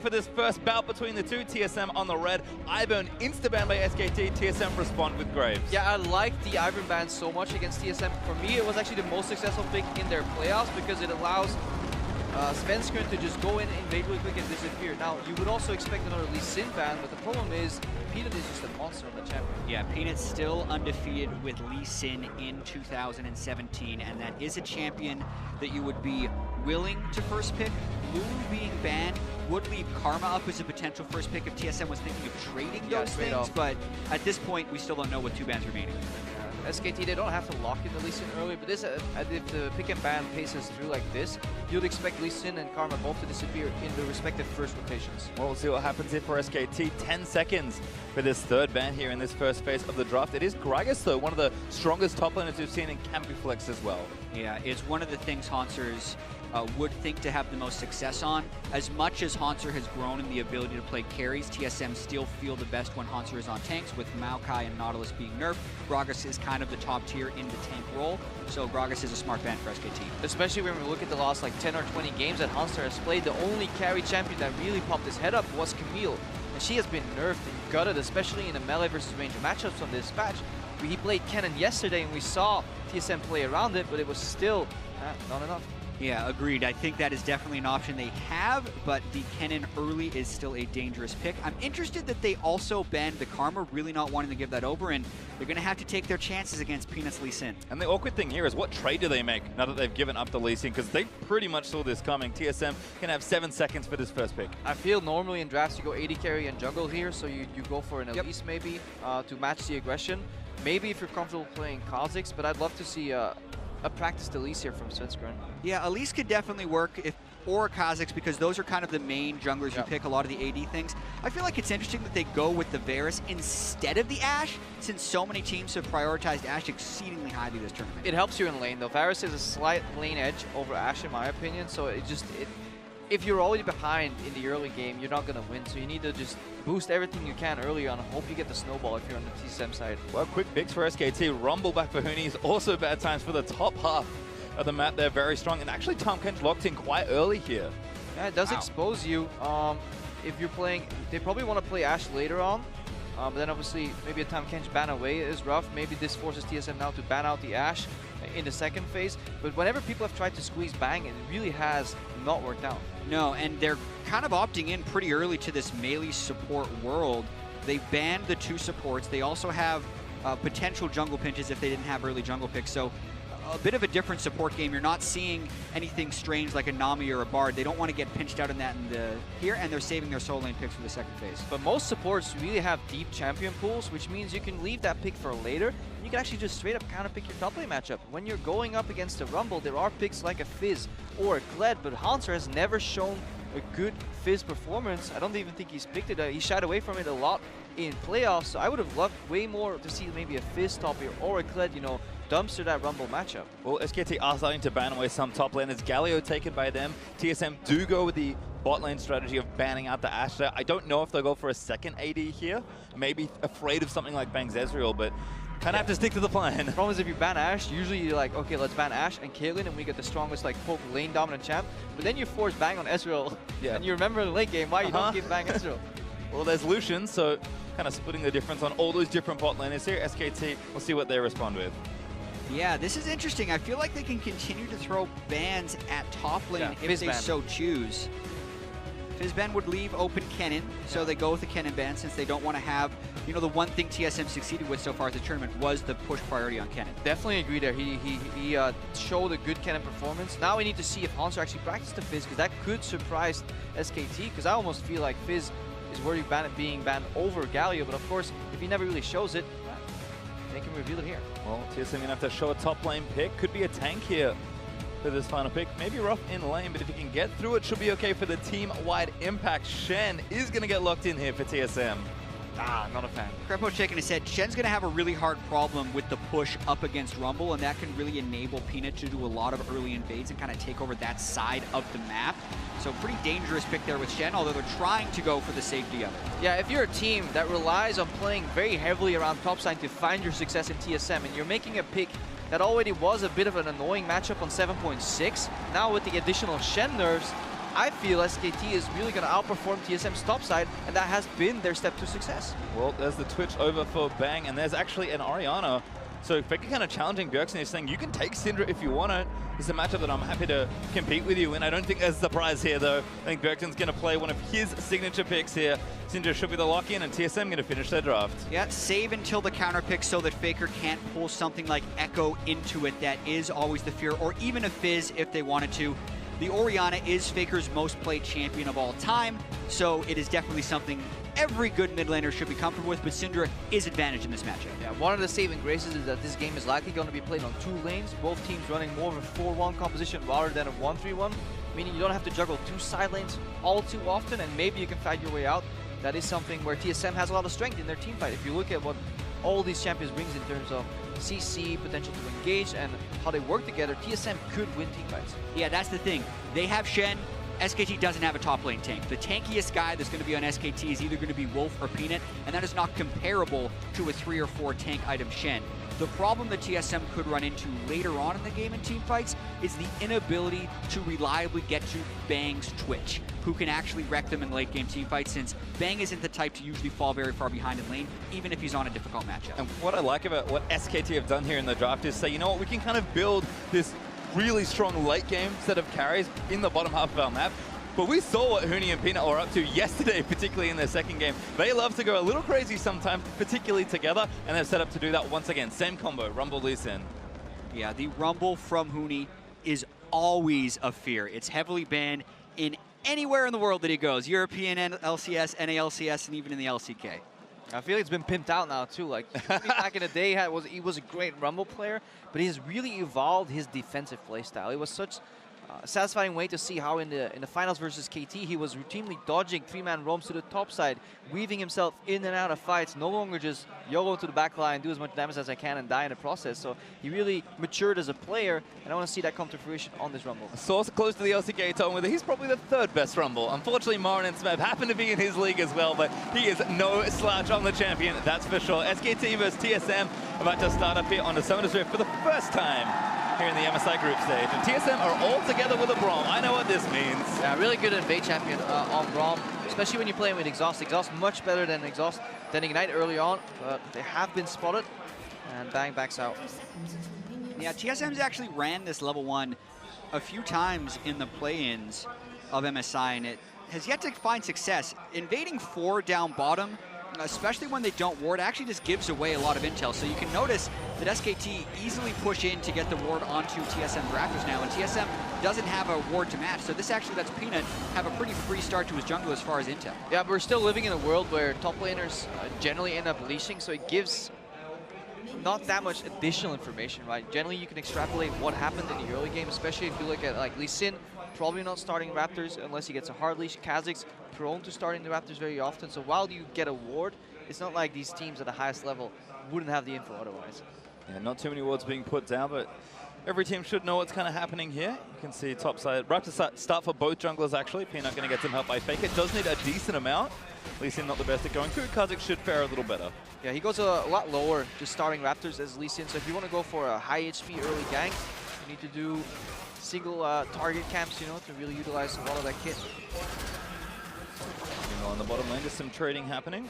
For this first bout between the two, TSM on the red, Ivern insta-ban by SKT, TSM respond with Graves. Yeah, I like the Ivern ban so much against TSM. For me, it was actually the most successful pick in their playoffs because it allows Svenskeren to just go in, invade really quick and disappear. Now, you would also expect another Lee Sin ban, but the problem is Peanut is just a monster on the champion. Yeah, Peanut's still undefeated with Lee Sin in 2017, and that is a champion that you would be willing to first pick. Lulu being banned would leave Karma up as a potential first pick if TSM was thinking of trading those things, but at this point, we still don't know with 2 bans remaining. SKT, they don't have to lock in the Lee Sin early, but this, if the pick and ban paces through like this, you'd expect Lee Sin and Karma both to disappear in the respective first rotations. Well, we'll see what happens here for SKT. 10 seconds for this third ban here in this first phase of the draft. It is Gragas, though, one of the strongest top laners we've seen in Campyflex as well. Yeah, it's one of the things Hauntzer would think to have the most success on. As much as Hauntzer has grown in the ability to play carries, TSM still feel the best when Hauntzer is on tanks, with Maokai and Nautilus being nerfed. Gragas is kind of the top tier in the tank role, so Gragas is a smart ban for SKT. Especially when we look at the last like 10 or 20 games that Hauntzer has played, the only carry champion that really popped his head up was Camille. And she has been nerfed and gutted, especially in the melee versus range matchups on this patch. He played Kennen yesterday and we saw TSM play around it, but it was still not enough. Yeah, agreed. I think that is definitely an option they have, but the Kennen early is still a dangerous pick. I'm interested that they also banned the Karma, really not wanting to give that over, and they're going to have to take their chances against Peanut's Lee Sin. And the awkward thing here is, what trade do they make now that they've given up the Lee Sin? Because they pretty much saw this coming. TSM can have 7 seconds for this first pick. I feel normally in drafts you go AD carry and jungle here, so you go for an Elise maybe to match the aggression. Maybe if you're comfortable playing Kha'Zix, but I'd love to see a practiced Elise here from Svenskeren. Yeah, Elise could definitely work, or Kha'Zix, because those are kind of the main junglers you pick a lot of the AD things. I feel like it's interesting that they go with the Varus instead of the Ashe, since so many teams have prioritized Ashe exceedingly highly this tournament. It helps you in lane though. Varus is a slight lane edge over Ashe in my opinion, so if you're already behind in the early game, you're not going to win. So you need to just boost everything you can early on and hope you get the snowball if you're on the TSM side. Well, quick picks for SKT. Rumble back for Huni is also bad times for the top half of the map. They're very strong. And actually, Tahm Kench locked in quite early here. Yeah, it does expose you. If you're playing, they probably want to play Ashe later on. But then obviously, maybe a Tahm Kench ban away is rough. Maybe this forces TSM now to ban out the Ashe in the second phase. But whenever people have tried to squeeze Bang, it really has not worked out. No, and they're kind of opting in pretty early to this melee support world. They banned the 2 supports. They also have potential jungle pinches if they didn't have early jungle picks. So a bit of a different support game. You're not seeing anything strange like a Nami or a Bard. They don't want to get pinched out in that here, and they're saving their solo lane picks for the second phase. But most supports really have deep champion pools, which means you can leave that pick for later, and you can actually just straight up counter pick your top lane matchup. When you're going up against a Rumble, there are picks like a Fizz or a Kled, but Hauntzer has never shown a good Fizz performance. I don't even think he's picked it. He shied away from it a lot in playoffs, so I would have loved way more to see maybe a Fizz top here or a Kled, you know, dumpster that Rumble matchup. Well, SKT are starting to ban away some top laners. Galio taken by them. TSM do go with the bot lane strategy of banning out the Ashe there. I don't know if they'll go for a second AD here. Maybe afraid of something like Bang's Ezreal, but kind of have to stick to the plan. The problem is if you ban Ashe, usually you're like, okay, let's ban Ashe and Caitlyn and we get the strongest like poke lane dominant champ. But then you force Bang on Ezreal and you remember the late game why you don't give Bang Ezreal. Well, there's Lucian, so kind of splitting the difference on all those different bot laners here. SKT, we'll see what they respond with. Yeah, this is interesting. I feel like they can continue to throw bans at top lane if they so choose. Fizzban would leave open Kennen, so they go with the Kennen ban since they don't want to have, you know, the one thing TSM succeeded with so far as the tournament was the push priority on Kennen. Definitely agree there. He showed a good Kennen performance. Now we need to see if Hauntzer actually practiced the Fizz, because that could surprise SKT, because I almost feel like Fizz is worthy of being banned over Galio, but of course, if he never really shows it, they can reveal it here. Well, TSM gonna have to show a top lane pick. Could be a tank here for this final pick. Maybe rough in lane, but if he can get through it, should be okay for the team-wide impact. Shen is gonna get locked in here for TSM. Not a fan. Crepo shaking his head. Shen's going to have a really hard problem with the push up against Rumble, and that can really enable Peanut to do a lot of early invades and kind of take over that side of the map. So pretty dangerous pick there with Shen, although they're trying to go for the safety of it. Yeah, if you're a team that relies on playing very heavily around topside to find your success in TSM, and you're making a pick that already was a bit of an annoying matchup on 7.6, now with the additional Shen nerfs, I feel SKT is really going to outperform TSM's top side, and that has been their step to success. Well, there's the Twitch over for Bang, and there's actually an Orianna. So Faker kind of challenging Bjergsen. He's saying, you can take Syndra if you want it. It's a matchup that I'm happy to compete with you in. I don't think there's a surprise here, though. I think Bjergsen's going to play one of his signature picks here. Syndra should be the lock-in, and TSM going to finish their draft. Yeah, save until the counter pick so that Faker can't pull something like Echo into it. That is always the fear, or even a Fizz if they wanted to. The Orianna is Faker's most played champion of all time, so it is definitely something every good mid laner should be comfortable with, but Syndra is advantaged in this matchup. Yeah, one of the saving graces is that this game is likely going to be played on 2 lanes, both teams running more of a 4-1 composition rather than a 1-3-1, meaning you don't have to juggle 2 side lanes all too often, and maybe you can fight your way out. That is something where TSM has a lot of strength in their team fight. If you look at what all these champions brings in terms of CC, potential to engage, and how they work together, TSM could win team fights. Yeah, that's the thing. They have Shen. SKT doesn't have a top lane tank. The tankiest guy that's going to be on SKT is either going to be Wolf or Peanut, and that is not comparable to a 3 or 4 tank item Shen. The problem that TSM could run into later on in the game in team fights is the inability to reliably get to Bang's Twitch, who can actually wreck them in late game team fights, since Bang isn't the type to usually fall very far behind in lane, even if he's on a difficult matchup. And what I like about what SKT have done here in the draft is say, you know what, we can kind of build this really strong late game set of carries in the bottom half of our map. But we saw what Huni and Peanut were up to yesterday, particularly in their second game. They love to go a little crazy sometimes, particularly together, and they're set up to do that once again. Same combo, Rumble Lee Sin. Yeah, the Rumble from Huni is always a fear. It's heavily banned in anywhere in the world that he goes. European LCS, NALCS, and even in the LCK. I feel like it's been pimped out now too. Like back in the day, he was a great Rumble player, but he has really evolved his defensive playstyle. It was such a satisfying way to see how in the finals versus KT, he was routinely dodging 3-man roams to the top side, weaving himself in and out of fights, no longer just YOLO to the back line, do as much damage as I can and die in the process. So he really matured as a player, and I want to see that come to fruition on this Rumble. A source close to the LCK told me that he's probably the 3rd best Rumble. Unfortunately, Marin and Smeb happen to be in his league as well, but he is no slouch on the champion, that's for sure. SKT versus TSM about to start up here on the Summoner's Rift for the first time here in the MSI group stage. And TSM are all together with a Braum. I know what this means. Yeah, really good Invade champion on Braum, especially when you're playing with Exhaust. Exhaust much better than Ignite early on, but they have been spotted, and Bang backs out. Yeah, TSM's actually ran this level 1 a few times in the play-ins of MSI, and it has yet to find success. Invading 4 down bottom, especially when they don't ward, actually just gives away a lot of intel. So you can notice that SKT easily push in to get the ward onto TSM's Raptors now, and TSM doesn't have a ward to match. So this actually lets Peanut have a pretty free start to his jungle as far as intel. Yeah, but we're still living in a world where top laners generally end up leashing, so it gives not that much additional information, right? Generally, you can extrapolate what happened in the early game, especially if you look at like Lee Sin, probably not starting Raptors unless he gets a hard leash. Kha'Zix, prone to starting the Raptors very often. So while you get a ward, it's not like these teams at the highest level wouldn't have the info otherwise. Yeah, not too many wards being put down, but every team should know what's kind of happening here. You can see top side. Raptors start for both junglers, actually. Peanut going to get some help by Faker. Does need a decent amount. Lee Sin not the best at going through. Kha'Zix should fare a little better. Yeah, he goes a lot lower just starting Raptors as Lee Sin. So if you want to go for a high HP early gank, you need to do single target camps, you know, to really utilize a lot of that kit. On the bottom lane, just some trading happening.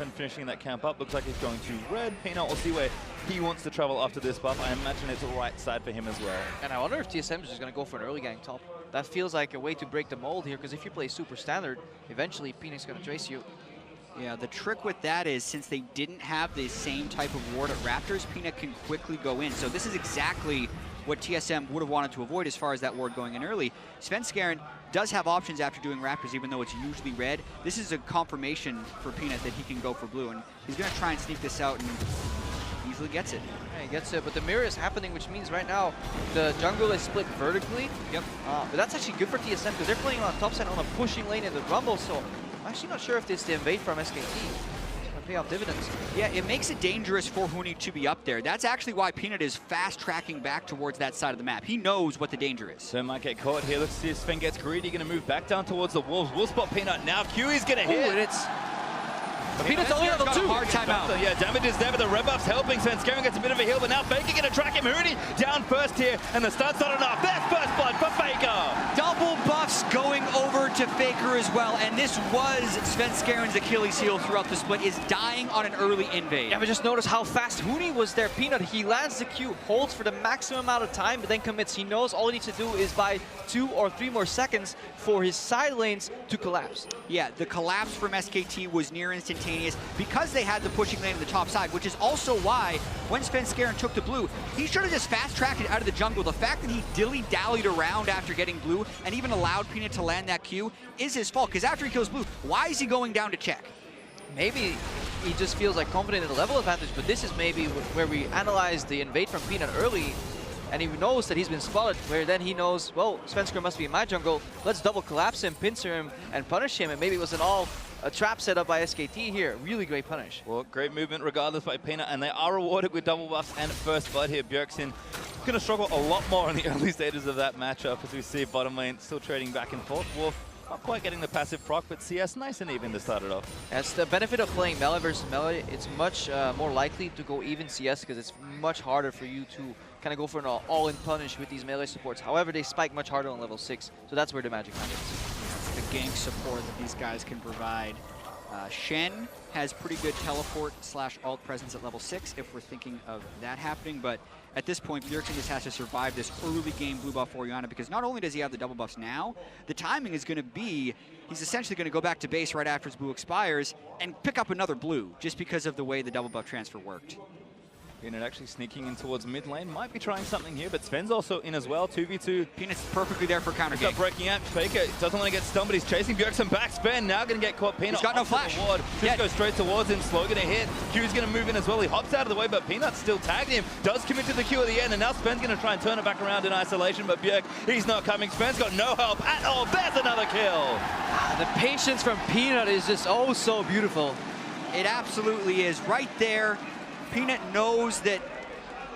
And finishing that camp up, looks like he's going to red. Peanut, we'll see where he wants to travel after this buff. I imagine it's the right side for him as well. And I wonder if TSM is just going to go for an early gank top. That feels like a way to break the mold here, because if you play super standard, eventually Peanut's going to trace you. Yeah, the trick with that is, since they didn't have the same type of ward at Raptors, Peanut can quickly go in. So this is exactly what TSM would have wanted to avoid as far as that ward going in early. Svenskeren does have options after doing Raptors, even though it's usually red. This is a confirmation for Peanut that he can go for blue, and he's going to try and sneak this out and easily gets it. Yeah, he gets it, but the mirror is happening, which means right now the jungle is split vertically. Yep. But that's actually good for TSM, because they're playing on top side on a pushing lane in the Rumble, so I'm actually not sure if it's the invade from SKT. Pay off dividends. Yeah, it makes it dangerous for Huni to be up there. That's actually why Peanut is fast-tracking back towards that side of the map. He knows what the danger is. So might get caught here. Let's see if Sven gets greedy. Going to move back down towards the Wolves. We'll spot Peanut now. QE's going to hit. And it's... But Peanut's only level 2. Hard time out. Yeah, damage is there, but the red buff's helping. Svenskeren gets a bit of a heal, but now Faker going to track him. Huni down first here, and the stun's not enough. There's first blood for Faker. Double buffs going over to Faker as well, and this was Svenskeren's Achilles heel throughout the split, is dying on an early invade. Yeah, but just notice how fast Huni was there. Peanut, he lands the Q, holds for the maximum amount of time, but then commits. He knows all he needs to do is buy 2 or 3 more seconds for his side lanes to collapse. Yeah, the collapse from SKT was near instantaneous because they had the pushing lane on the top side, which is also why when Svenskeren took the blue, he should have just fast-tracked it out of the jungle. The fact that he dilly-dallied around after getting blue and even allowed Peanut to land that Q is his fault, because after he kills blue, why is he going down to check? Maybe he just feels like confident in the level advantage, but this is maybe where we analyze the invade from Peanut early, and he knows that he's been spotted, where then he knows, well, Svenskeren must be in my jungle, let's double collapse him, pincer him, and punish him, and maybe it was a trap set up by SKT here. Really great punish. Well, great movement regardless by Peanut, and they are rewarded with double buffs and first blood here. Bjergsen going to struggle a lot more in the early stages of that matchup, as we see bottom lane still trading back and forth. Wolf not quite getting the passive proc, but CS nice and even to start it off. That's the benefit of playing melee versus melee. It's much more likely to go even CS, because it's much harder for you to kind of go for an all-in punish with these melee supports. However, they spike much harder on level 6, so that's where the magic happens. The gank support that these guys can provide. Shen has pretty good teleport / alt presence at level 6 if we're thinking of that happening, but at this point, Bjergsen just has to survive this early game blue buff Orianna, because not only does he have the double buffs now, the timing is going to be, he's essentially going to go back to base right after his blue expires and pick up another blue, just because of the way the double buff transfer worked. Peanut actually sneaking in towards mid lane, might be trying something here, but Sven's also in as well, 2v2. Peanut's perfectly there for counter gank. Breaking out, Faker doesn't want to get stunned, but he's chasing Bjergsen back. Sven now going to get caught. Peanut he's got no flash. Just goes straight towards him, slow going to hit. Q's going to move in as well, he hops out of the way, but Peanut's still tagged him. Does commit to the Q at the end, and now Sven's going to try and turn it back around in isolation, but Bjerg, he's not coming. Sven's got no help at all. There's another kill. The patience from Peanut is just oh so beautiful. It absolutely is. Right there, Peanut knows that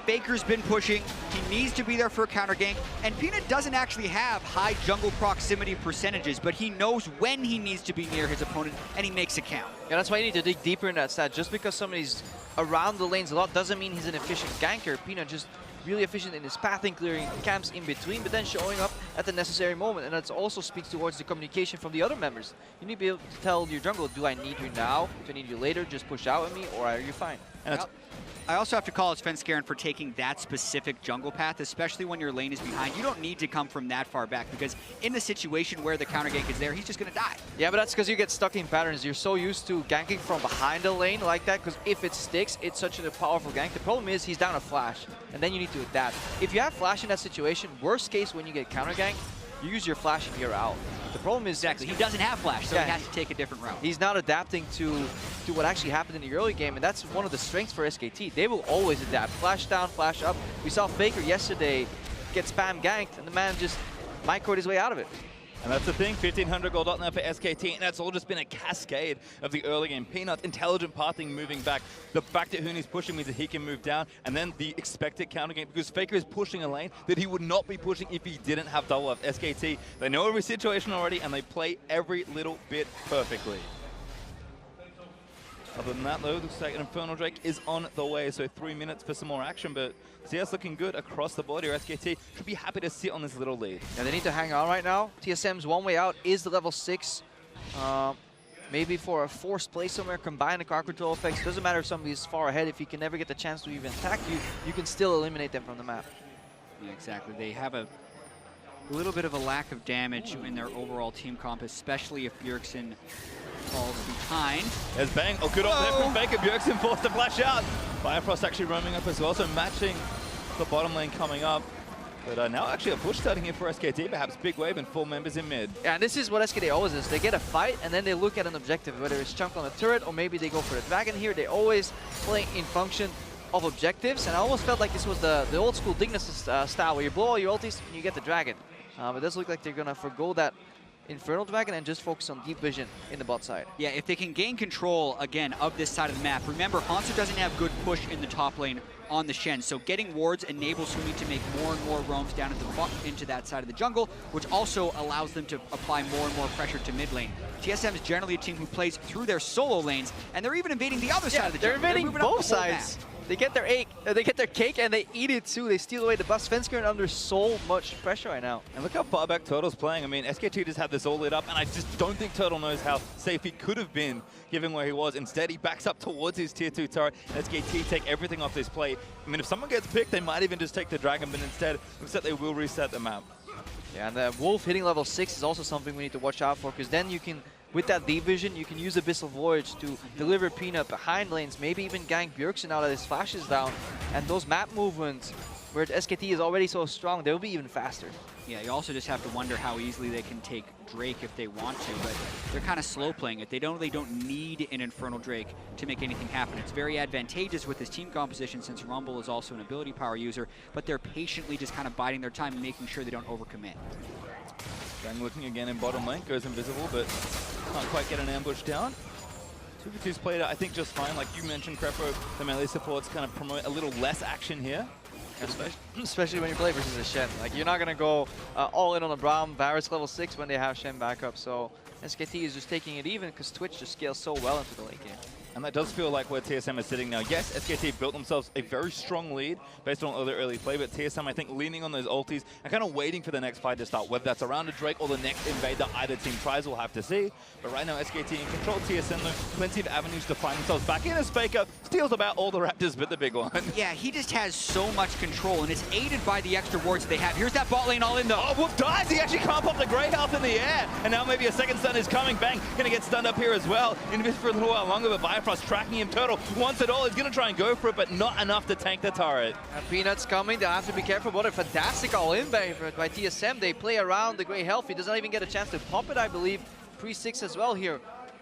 Faker's been pushing, he needs to be there for a counter gank, and Peanut doesn't actually have high jungle proximity percentages, but he knows when he needs to be near his opponent, and he makes it count. Yeah, that's why you need to dig deeper in that stat. Just because somebody's around the lanes a lot doesn't mean he's an efficient ganker. Peanut just really efficient in his pathing, clearing camps in between, but then showing up at the necessary moment, and that also speaks towards the communication from the other members. You need to be able to tell your jungle, do I need you now? Do I need you later? Just push out at me, or are you fine? And I also have to call out Svenskeren for taking that specific jungle path, especially when your lane is behind. You don't need to come from that far back, because in the situation where the counter gank is there, he's just going to die. Yeah, but that's because you get stuck in patterns. You're so used to ganking from behind a lane like that, because if it sticks, it's such a powerful gank. The problem is he's down a flash, and then you need to adapt. If you have flash in that situation, worst case when you get counter ganked, you use your flash and you're out. The problem is exactly he doesn't have flash, so he has to take a different route. He's not adapting to what actually happened in the early game, and that's one of the strengths for SKT. They will always adapt. Flash down, flash up. We saw Faker yesterday get spam ganked, and the man just microed his way out of it. And that's the thing, 1,500 gold up now for SKT, and that's all just been a cascade of the early game. Peanut, intelligent pathing, moving back. The fact that Huni's pushing means that he can move down, and then the expected counter game, because Faker is pushing a lane that he would not be pushing if he didn't have double up. SKT, they know every situation already, and they play every little bit perfectly. Other than that, though, looks like an Infernal Drake is on the way, so 3 minutes for some more action, but CS looking good across the board here. SKT should be happy to sit on this little lead. Yeah, they need to hang on right now. TSM's one way out is the level 6. Maybe for a forced play somewhere, combine the card control effects. Doesn't matter if somebody's far ahead. If he can never get the chance to even attack you, you can still eliminate them from the map. Yeah, exactly. They have a little bit of a lack of damage in their overall team comp, especially if Bjergsen falls behind. There's bang. Oh, good on there from Faker. Bjergsen forced to flash out. Bifrost actually roaming up as well, so matching the bottom lane coming up. But now actually a push starting here for SKT, perhaps big wave and 4 members in mid. Yeah, and this is what SKT always is. They get a fight and then they look at an objective, whether it's chunk on a turret or maybe they go for the dragon here. They always play in function of objectives, and I almost felt like this was the old school Dignitas style, where you blow all your ultis and you get the dragon. It does look like they're going to forgo that Infernal Dragon and just focus on deep vision in the bot side. Yeah, if they can gain control, again, of this side of the map. Remember, Hanser doesn't have good push in the top lane on the Shen, so getting wards enables Huni to make more and more roams down into that side of the jungle, which also allows them to apply more and more pressure to mid lane. TSM is generally a team who plays through their solo lanes, and they're even invading the other side of the jungle. They're invading both sides. They get their cake and they eat it too. They steal away the bus. Svenskeren under so much pressure right now. And look how far back Turtle's playing. I mean, SKT just had this all lit up, and I just don't think Turtle knows how safe he could have been given where he was. Instead, he backs up towards his tier 2 turret. SKT take everything off this play. I mean, if someone gets picked, they might even just take the Dragon, but instead, looks like they will reset the map. Yeah, and the Wolf hitting level 6 is also something we need to watch out for, because then you can, with that deep vision, you can use Abyssal Voyage to deliver Peanut behind lanes, maybe even gank Bjergsen now that his flash is down. And those map movements, where SKT is already so strong, they'll be even faster. Yeah, you also just have to wonder how easily they can take Drake if they want to, but they're kind of slow playing it. They don't need an Infernal Drake to make anything happen. It's very advantageous with this team composition since Rumble is also an ability power user, but they're patiently just kind of biding their time and making sure they don't overcommit. Bang looking again in bottom lane, goes invisible, but can't quite get an ambush down. 2v2's played, I think, just fine. Like you mentioned, Crepo, the melee supports kind of promote a little less action here. Especially when you play versus a Shen. Like, you're not going to go all in on a Braum, Varus level 6 when they have Shen backup. So SKT is just taking it even because Twitch just scales so well into the late game. And that does feel like where TSM is sitting now. Yes, SKT built themselves a very strong lead based on all their early play, but TSM, I think, leaning on those ultis and kind of waiting for the next fight to start, whether that's around a Drake or the next invade that either team tries, we'll have to see. But right now, SKT in control. TSM, though, plenty of avenues to find themselves back in as Faker steals about all the Raptors but the big one. Yeah, he just has so much control, and it's aided by the extra wards they have. Here's that bot lane all in, though. Oh, Wolf dies! He actually can't pop the Grey Health in the air! And now maybe a second stun is coming. Bang, gonna get stunned up here as well. Invis for a little while longer, but Bifrost tracking him. Turtle wants it all. He's gonna try and go for it, but not enough to tank the turret. And Peanut's coming. They'll have to be careful. What a fantastic all-in by TSM. They play around the Grey Health. He doesn't even get a chance to pop it, I believe. Pre-6 as well here.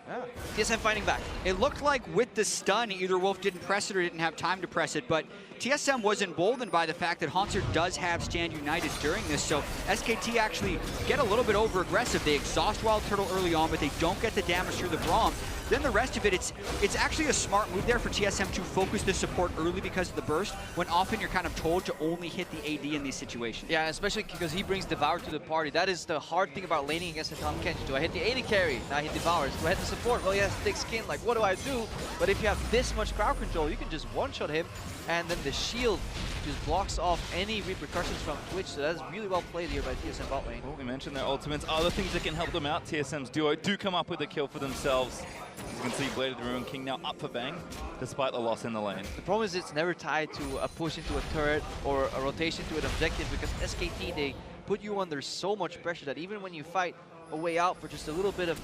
Yeah. TSM fighting back. It looked like with the stun, either Wolf didn't press it or didn't have time to press it, but TSM was emboldened by the fact that Haunter does have Stand United during this, so SKT actually get a little bit over-aggressive. They exhaust Wild Turtle early on, but they don't get the damage through the Braum. Then the rest of it, it's actually a smart move there for TSM to focus the support early because of the burst, when often you're kind of told to only hit the AD in these situations. Yeah, especially because he brings Devour to the party. That is the hard thing about laning against a Tahm Kench. Do I hit the AD carry? Now he devours. Do I hit the support? Well, he has thick skin. Like, what do I do? But if you have this much crowd control, you can just one-shot him, and then the shield just blocks off any repercussions from Twitch. So that's really well played here by TSM bot lane. Well, we mentioned their ultimates. Other things that can help them out. TSM's duo do come up with a kill for themselves. As you can see, Blade of the Ruin King now up for Bang, despite the loss in the lane. The problem is it's never tied to a push into a turret or a rotation to an objective, because SKT, they put you under so much pressure that even when you fight a way out for just a little bit of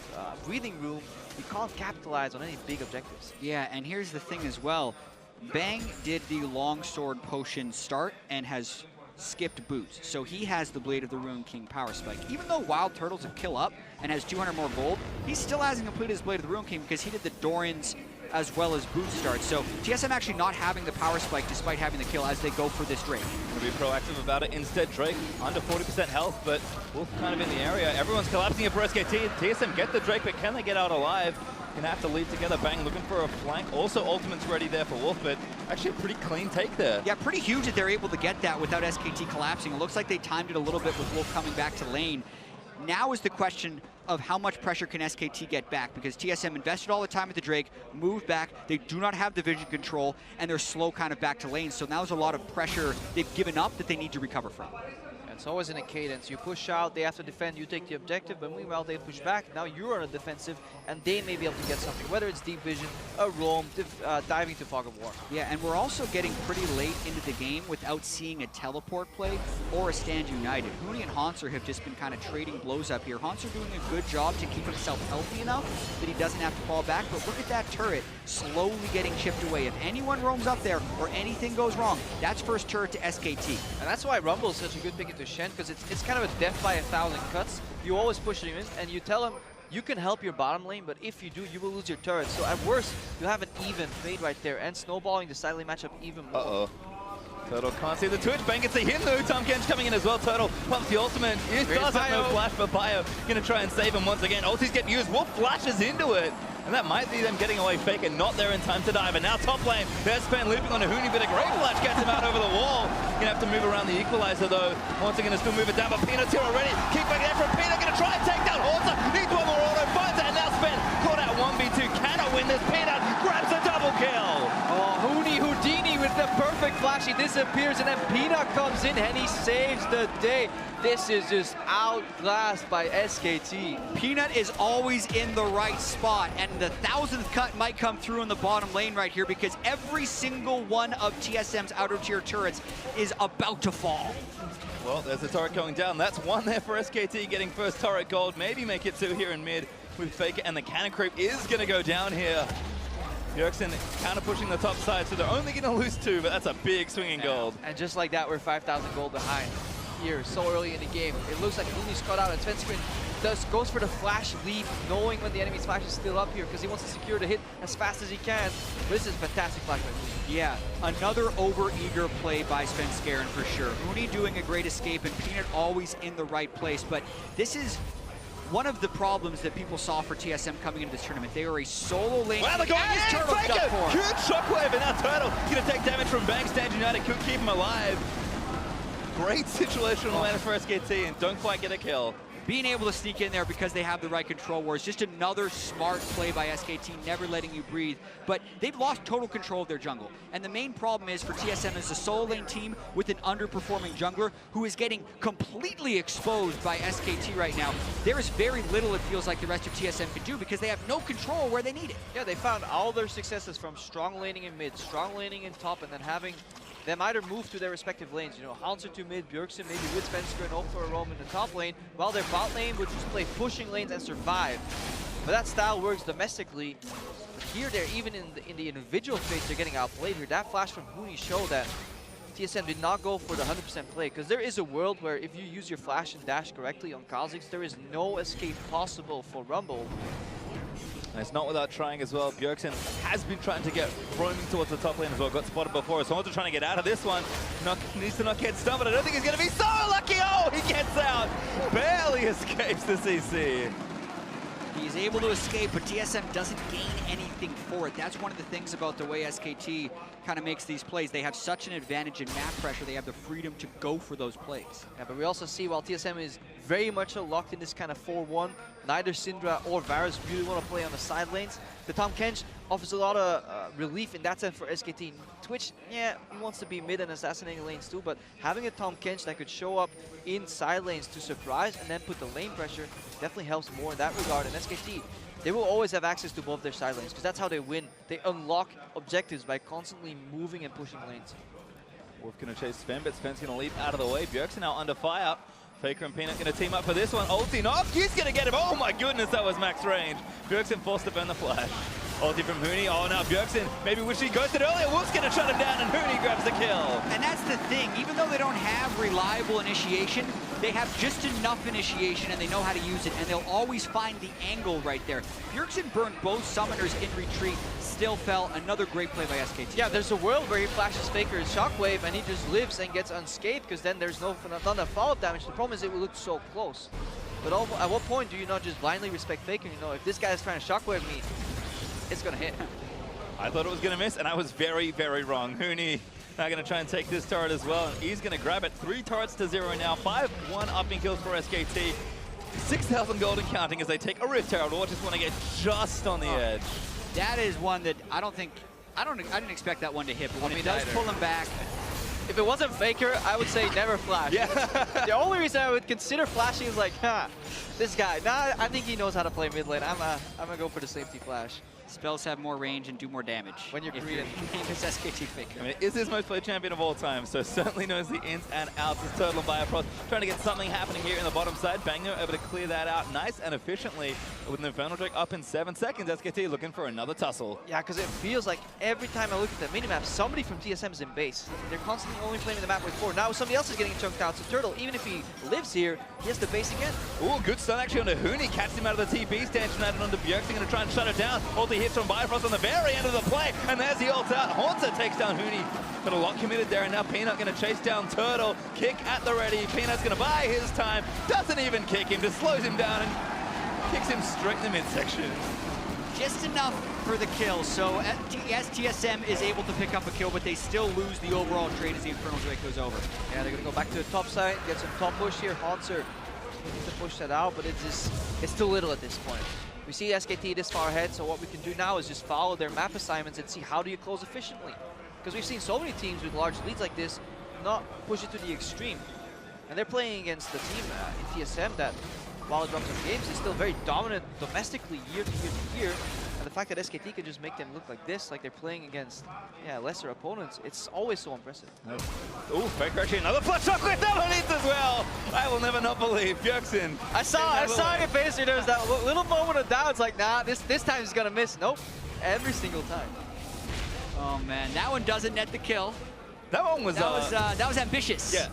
breathing room, you can't capitalize on any big objectives. Yeah, and here's the thing as well. Bang did the Longsword Potion start and has skipped boots, so he has the Blade of the Ruin King power spike. Even though Wild Turtle's a kill up and has 200 more gold, he still hasn't completed his Blade of the Ruin King because he did the Doran's as well as boot start. So TSM actually not having the power spike despite having the kill as they go for this Drake. Gonna be proactive about it. Instead, Drake under 40% health, but Wolf kind of in the area. Everyone's collapsing it for SKT. TSM get the Drake, but can they get out alive? Gonna have to lead together. Bang looking for a flank. Also, ultimate's ready there for Wolf, but actually a pretty clean take there. Yeah, pretty huge that they're able to get that without SKT collapsing. It looks like they timed it a little bit with Wolf coming back to lane. Now is the question of how much pressure can SKT get back, because TSM invested all the time with the Drake, moved back, they do not have the vision control, and they're slow kind of back to lane. So now there's a lot of pressure they've given up that they need to recover from. It's always in a cadence. You push out, they have to defend, you take the objective, but meanwhile they push back. Now you're on a defensive, and they may be able to get something, whether it's deep vision, a roam, diving to Fog of War. Yeah, and we're also getting pretty late into the game without seeing a teleport play or a Stand United. Huni and Haunter have just been kind of trading blows up here. Haunter doing a good job to keep himself healthy enough that he doesn't have to fall back, but look at that turret slowly getting chipped away. If anyone roams up there or anything goes wrong, that's first turret to SKT. And that's why Rumble is such a good pick into Shen, because it's kind of a death by 1,000 cuts. You always push him in, and you tell him, you can help your bottom lane, but if you do, you will lose your turret. So at worst, you have an even fade right there, and snowballing the side lane matchup even more. Uh-oh. Turtle can't see the Twitch. Bang gets a hit though. Tahm Kench coming in as well. Turtle pumps the ultimate. He does have no flash, but Bio gonna try and save him once again. Ulti's getting used. Wolf flashes into it. And that might be them getting away Faker, not there in time to dive. And now top lane, there's Span looping on a Huni, but a great flash gets him out over the wall. Gonna have to move around the equalizer though. Haunter gonna still move it down, but Peanut's here already. Kick back there from Peanut, gonna try and take down Haunter. Needs one more auto, finds it, and now Span caught out 1v2. Cannot win this. Peanut grabs a double kill. Oh, Huni Houdini with the perfect flash. He disappears, and then Peanut comes in, and he saves the day. This is just outclassed by SKT. Peanut is always in the right spot, and the 1000th cut might come through in the bottom lane right here because every single one of TSM's outer tier turrets is about to fall. Well, there's a turret going down. That's one there for SKT, getting first turret gold. Maybe make it two here in mid with Faker, and the cannon creep is going to go down here. Bjergsen kind of pushing the top side, so they're only going to lose 2, but that's a big swing in gold. And just like that, we're 5,000 gold behind here so early in the game. It looks like Mooney's cut out, and Svenskeren goes for the flash leap, knowing when the enemy's flash is still up here because he wants to secure the hit as fast as he can. But this is a fantastic flash by Mooney. Yeah, another over-eager play by Svenskeren for sure. Mooney doing a great escape, and Peanut always in the right place. But this is one of the problems that people saw for TSM coming into this tournament. They were a solo lane. Wow, they're going in! Turtle Faker! stuck for him. Huge shockwave, and now Turtle going to take damage from Bank. Stand United could keep him alive. Great situational awareness for SKT, and don't quite get a kill. Being able to sneak in there because they have the right control wars, just another smart play by SKT, never letting you breathe. But they've lost total control of their jungle. And the main problem is for TSM is a solo lane team with an underperforming jungler who is getting completely exposed by SKT right now. There is very little it feels like the rest of TSM can do because they have no control where they need it. Yeah, they found all their successes from strong laning in mid, strong laning in top, and then having them either move to their respective lanes. You know, Hanser to mid, Bjergsen maybe with Svenskeren and Oak for a roam in the top lane, while their bot lane would just play pushing lanes and survive. But that style works domestically. But here, they're even in the individual phase, they're getting outplayed here. That flash from Hooney showed that TSM did not go for the 100% play, because there is a world where if you use your flash and dash correctly on Kha'Zix, there is no escape possible for Rumble. And it's not without trying as well. Bjergsen has been trying to get roaming towards the top lane as well. Got spotted before, so also trying to get out of this one. Needs to not get stunned, but I don't think he's going to be so lucky. Oh, he gets out. Barely escapes the CC. He's able to escape, but TSM doesn't gain anything for it. That's one of the things about the way SKT kind of makes these plays. They have such an advantage in map pressure. They have the freedom to go for those plays. Yeah, but we also see while TSM is very much locked in this kind of 4-1, neither Syndra or Varus really want to play on the side lanes. The Tahm Kench offers a lot of relief in that sense for SKT. Twitch, yeah, he wants to be mid and assassinating lanes too, but having a Tahm Kench that could show up in side lanes to surprise and then put the lane pressure definitely helps more in that regard. And SKT, they will always have access to both their side lanes because that's how they win. They unlock objectives by constantly moving and pushing lanes. Wolf going to chase Sven, but Sven's going to leap out of the way. Bjergsen now under fire. Faker and Peanut going to team up for this one. Ulti off. He's going to get him. Oh my goodness, that was max range. Bjergsen forced to burn the flash. Ulti from Hooney. Oh, now Bjergsen maybe wish he ghosted earlier. Wolf's going to shut him down, and Hooney grabs the kill. And that's the thing. Even though they don't have reliable initiation, they have just enough initiation and they know how to use it, and they'll always find the angle right there. Bjergsen burned both summoners in retreat, still fell. Another great play by SKT. Yeah, there's a world where he flashes Faker's shockwave and he just lives and gets unscathed because then there's not enough follow-up damage. The problem is it will look so close. But at what point do you not just blindly respect Faker? You know, if this guy is trying to shockwave me, it's going to hit. I thought it was going to miss, and I was very, very wrong. Hooney now going to try and take this turret as well. And he's going to grab it. 3 turrets to 0 now. 5-1 upping kills for SKT. 6,000 gold and counting as they take a Rift Herald, or just want to get just on the edge. That is one that I didn't expect that one to hit, but when it does either. pull him back. If it wasn't Faker, I would say never flash. Yeah. The only reason I would consider flashing is like, this guy. Nah, I think he knows how to play mid lane. I'm gonna go for the safety flash. Spells have more range and do more damage. When you're if Korean. Your name is SKT Faker. I mean, is his most played champion of all time, so certainly knows the ins and outs. As Turtle and Biopros trying to get something happening here in the bottom side. Bangno able to clear that out nice and efficiently with an Infernal Drake up in 7 seconds. SKT looking for another tussle. Yeah, because it feels like every time I look at the minimap, somebody from TSM is in base. They're constantly only playing the map with 4. Now somebody else is getting chunked out. So Turtle, even if he lives here, he has the base again. Ooh, good stun actually onto Hooney. Catches him out of the TP stand and onto Bjergsen. Going to try and shut it down. Ulti hits from Bifrost on the very end of the play. And there's the ult out. Haunter takes down Hooney. Got a lot committed there. And now Peanut going to chase down Turtle. Kick at the ready. Peanut's going to buy his time. Doesn't even kick him. Just slows him down and kicks him straight in the midsection. Just enough for the kill. So yes, TSM is able to pick up a kill, but they still lose the overall trade as the Infernal Drake goes over. Yeah, they're going to go back to the top side, get some top push here. Haunter needs to push that out, but it's too little at this point. We see SKT this far ahead, so what we can do now is just follow their map assignments and see how do you close efficiently. Because we've seen so many teams with large leads like this not push it to the extreme. And they're playing against the team in TSM that, while it drops in games, is still very dominant domestically year to year to year. And the fact that SKT can just make them look like this, like they're playing against lesser opponents, it's always so impressive. Ooh, fake actually another flash shot with that one hits as well. I will never not believe Bjergsen. I saw in your face there was that little moment of doubt. It's like, nah, this time he's gonna miss. Nope, every single time. Oh man, that one doesn't net the kill. That one was that was ambitious. Yeah.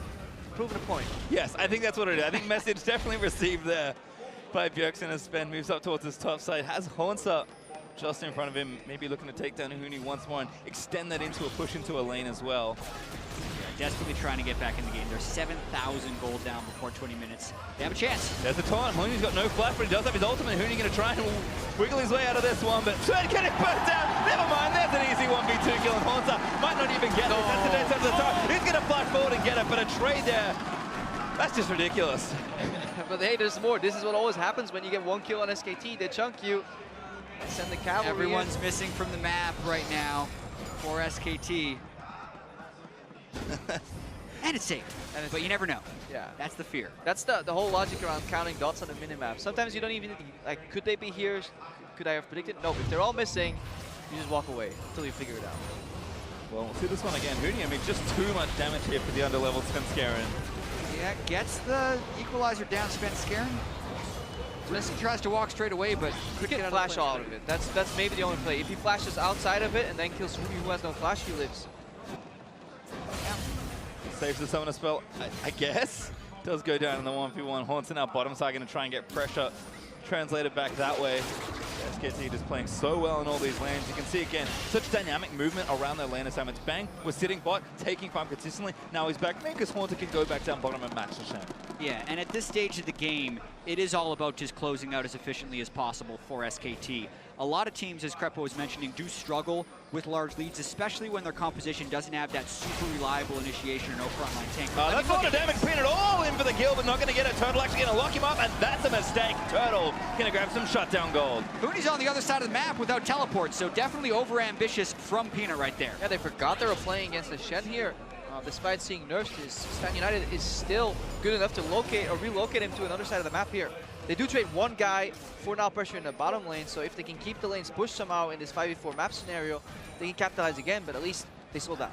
Proving a point. Yes, I think that's what it is. I think message definitely received there by Bjergsen as Sven moves up towards his top side. Has Hornsa just in front of him, maybe looking to take down Huni once more and extend that into a push into a lane as well. Yeah, desperately trying to get back in the game. They're 7,000 gold down before 20 minutes. They have a chance. There's a taunt. Huni's got no flash, but he does have his ultimate. Huni going to try and wiggle his way out of this one, but Sven getting burnt down. Never mind, there's an easy 1v2 kill, and Hornsa might not even get it. That's the dead center of the tower. He's going to flash forward and get it, but a trade there. That's just ridiculous. But hey, there's more. This is what always happens when you get one kill on SKT. They chunk you. Send the cavalry. Everyone's missing from the map right now for SKT. And it's safe, but you never know. Yeah. That's the fear. That's the whole logic around counting dots on the minimap. Sometimes you don't even, like, could they be here? Could I have predicted? No, if they're all missing, you just walk away until you figure it out. Well, we'll see this one again. Huni, I mean, just too much damage here for the underleveled Svenskeren. Yeah, gets the equalizer down, Svenskeren. He tries to walk straight away, but He can flash all of it. That's maybe the only play. If he flashes outside of it and then kills Huni who has no flash, he lives. Yeah. Saves the summoner spell, I guess. Does go down in the 1v1. Hornsa now bottom side going to try and get pressure translated back that way. SKT just playing so well in all these lanes. You can see again, such dynamic movement around their lane assignments. Bang was sitting bot, taking farm consistently. Now he's back, because Hornsa can go back down bottom and match the champ. Yeah, and at this stage of the game, it is all about just closing out as efficiently as possible for SKT. A lot of teams, as Crepo was mentioning, do struggle with large leads, especially when their composition doesn't have that super reliable initiation or no frontline tank. That's not a damage. Peanut all in for the kill, but not going to get it. Turtle actually going to lock him up, and that's a mistake. Turtle going to grab some shutdown gold. Huni's on the other side of the map without teleport, so definitely over-ambitious from Peanut right there. Yeah, they forgot they were playing against the Shen here. Despite seeing nerfs, Stan United is still good enough to locate or relocate him to another side of the map here. They do trade one guy for now pressure in the bottom lane, so if they can keep the lanes pushed somehow in this 5v4 map scenario, they can capitalize again, but at least they slow down.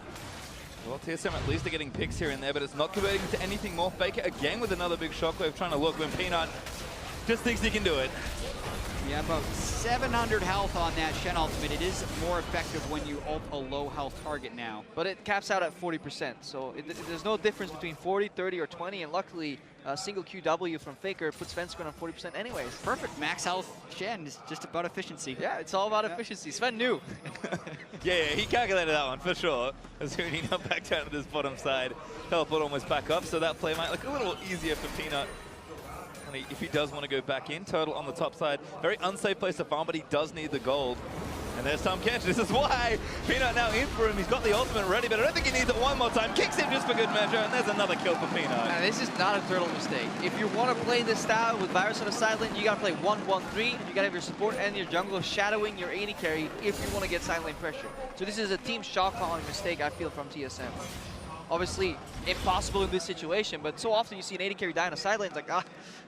Well, TSM at least are getting picks here and there, but it's not converting to anything more. Faker again with another big shockwave, trying to look when Peanut just thinks he can do it. Yeah, about 700 health on that Shen ultimate. It is more effective when you ult a low health target now. But it caps out at 40%, so there's no difference between 40, 30, or 20, and luckily a single QW from Faker puts Svenskeren on 40% anyways. Perfect. Max health Shen is just about efficiency. Yeah, it's all about efficiency. Sven knew. yeah, he calculated that one for sure. As Huni now back down to this bottom side. Teleport almost back up, so that play might look a little easier for Peanut. If he does want to go back in, Turtle on the top side. Very unsafe place to farm, but he does need the gold. And there's Tom Catch. This is why Peanut now in for him. He's got the ultimate ready, but I don't think he needs it one more time. Kicks him just for good measure, and there's another kill for Peanut. This is not a Turtle mistake. If you want to play this style with Virus on the side lane, you got to play 1-1-3. You got to have your support and your jungle shadowing your AD carry if you want to get side lane pressure. So this is a team shot calling mistake, I feel, from TSM. Obviously, impossible in this situation, but so often you see an AD carry die on a side lane. It's like,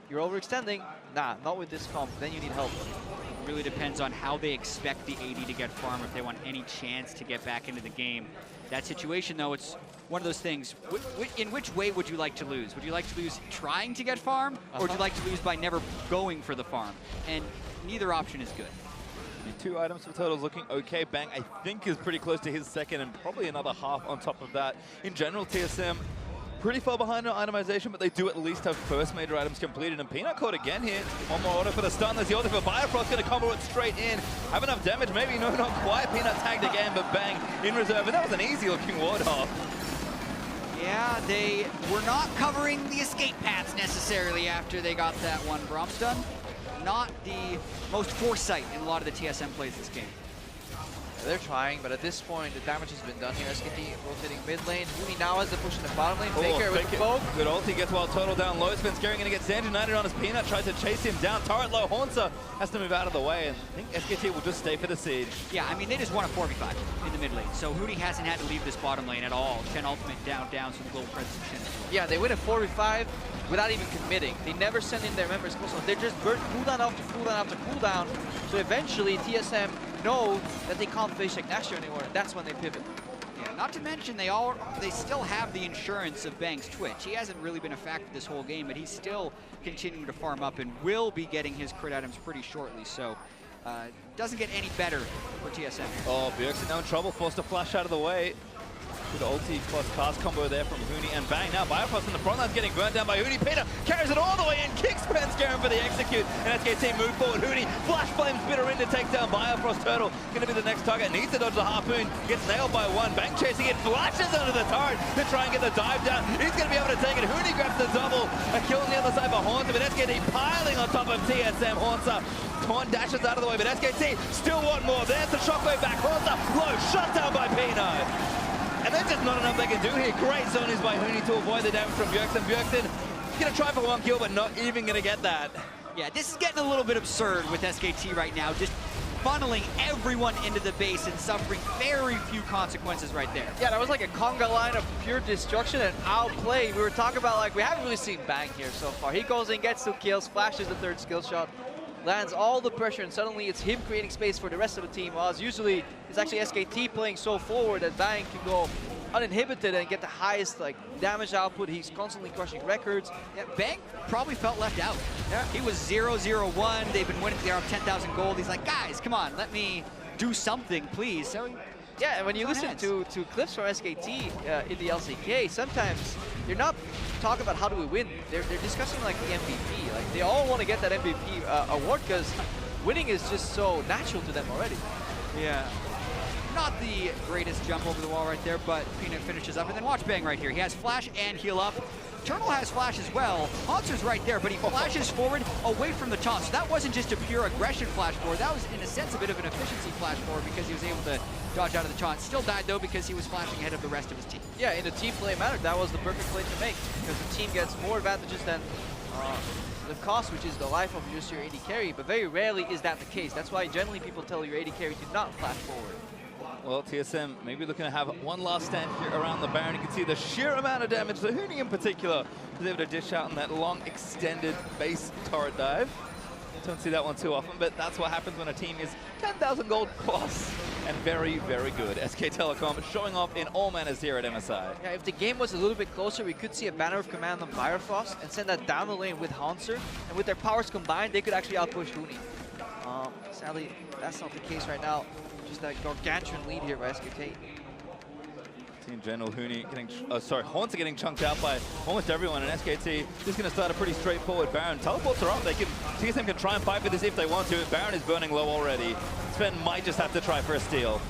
you're overextending. Nah, not with this comp. Then you need help. It really depends on how they expect the AD to get farm if they want any chance to get back into the game. That situation, though, it's one of those things. In which way would you like to lose? Would you like to lose trying to get farm, or would you like to lose by never going for the farm? And neither option is good. The 2 items for Turtles looking okay. Bang, I think, is pretty close to his second, and probably another half on top of that. In general, TSM pretty far behind on itemization, but they do at least have first major items completed. And Peanut caught again here. One more order for the stun. There's the order for Biofrost, going to combo it straight in. Have enough damage, maybe, no, not quite. Peanut tagged again, but Bang in reserve, and that was an easy looking ward off. Yeah, they were not covering the escape paths necessarily after they got that one Braum stun. Not the most foresight in a lot of the TSM plays this game. They're trying, but at this point, the damage has been done here. SKT rotating mid lane. Huni now has the push in the bottom lane. Faker with the poke. Good ulti, gets Wild Turtle down low. Spin Scaring going to get Sand United on his Peanut. Tries to chase him down. Turret low. Haunter has to move out of the way, and I think SKT will just stay for the siege. Yeah, I mean, they just won a 4v5 in the mid lane, so Huni hasn't had to leave this bottom lane at all. Shen ultimate down, so the global presence of Shen is low. Yeah, they win a 4v5 without even committing. They never send in their members close. They just burn cooldown after cooldown after cooldown. So eventually, TSM know that they can't face Ignacio anymore, and that's when they pivot. Yeah, not to mention they still have the insurance of Bang's Twitch. He hasn't really been a factor this whole game, but he's still continuing to farm up and will be getting his crit items pretty shortly. So doesn't get any better for TSM here. Oh, Bjergsen now in trouble, forced to flash out of the way. Good ulti plus cast combo there from Huni and Bang. Now Biofrost in the front line's getting burnt down by Huni. Peter carries it all the way in, kicks Scaring for the execute, and SKT move forward. Huni flash flames Bitter in to take down Biofrost. Turtle gonna be the next target, needs to dodge the harpoon, gets nailed by one. Bang chasing it, flashes under the turret to try and get the dive down. He's gonna be able to take it. Huni grabs the double, a kill on the other side for Haunter, but SKT piling on top of TSM. Haunter Torn dashes out of the way, but SKT still want more. There's the shockwave back. Haunter low, shut down by Peanut. And there's just not enough they can do here. Great zoning by Huni to avoid the damage from Bjergsen. Bjergsen gonna try for one kill, but not even gonna get that. Yeah, this is getting a little bit absurd with SKT right now. Just funneling everyone into the base and suffering very few consequences right there. Yeah, that was like a conga line of pure destruction and outplay. We were talking about, like, we haven't really seen Bang here so far. He goes in, gets 2 kills, flashes the 3rd skill shot, lands all the pressure, and suddenly it's him creating space for the rest of the team. While usually it's actually SKT playing so forward that Bang can go uninhibited and get the highest damage output. He's constantly crushing records. Yeah, Bang probably felt left out. Yeah. He was 0-0-1. They've been winning. They're up 10,000 gold. He's like, guys, come on, let me do something, please. So yeah, and when you listen to clips from SKT in the LCK, sometimes they're not talking about how do we win. They're discussing like the MVP. Like they all want to get that MVP award because winning is just so natural to them already. Yeah. Not the greatest jump over the wall right there, but Peanut finishes up. And then watch Bang right here. He has flash and heal up. Eternal has flash as well. Haunter's right there, but he flashes forward away from the taunt. So that wasn't just a pure aggression flash forward. That was, in a sense, a bit of an efficiency flash forward because he was able to dodge out of the taunt. Still died, though, because he was flashing ahead of the rest of his team. Yeah, in the team play manner, that was the perfect play to make because the team gets more advantages than the cost, which is the life of just your AD carry, but very rarely is that the case. That's why generally people tell your AD carry to not flash forward. Well, TSM maybe looking to have one last stand here around the Baron. You can see the sheer amount of damage that Huni in particular was able to dish out in that long extended base turret dive. Don't see that one too often, but that's what happens when a team is 10,000 gold plus and very, very good. SK Telecom showing off in all manners here at MSI. Yeah, if the game was a little bit closer, we could see a banner of command on Bifrost and send that down the lane with Haunter, and with their powers combined, they could actually outpush Huni. Sadly, that's not the case right now. Just that gargantuan lead here by SKT. Team General Huni getting, Haunter getting chunked out by almost everyone, and SKT just going to start a pretty straightforward Baron. Teleports are up. TSM can try and fight for this if they want to. Baron is burning low already. Sven might just have to try for a steal.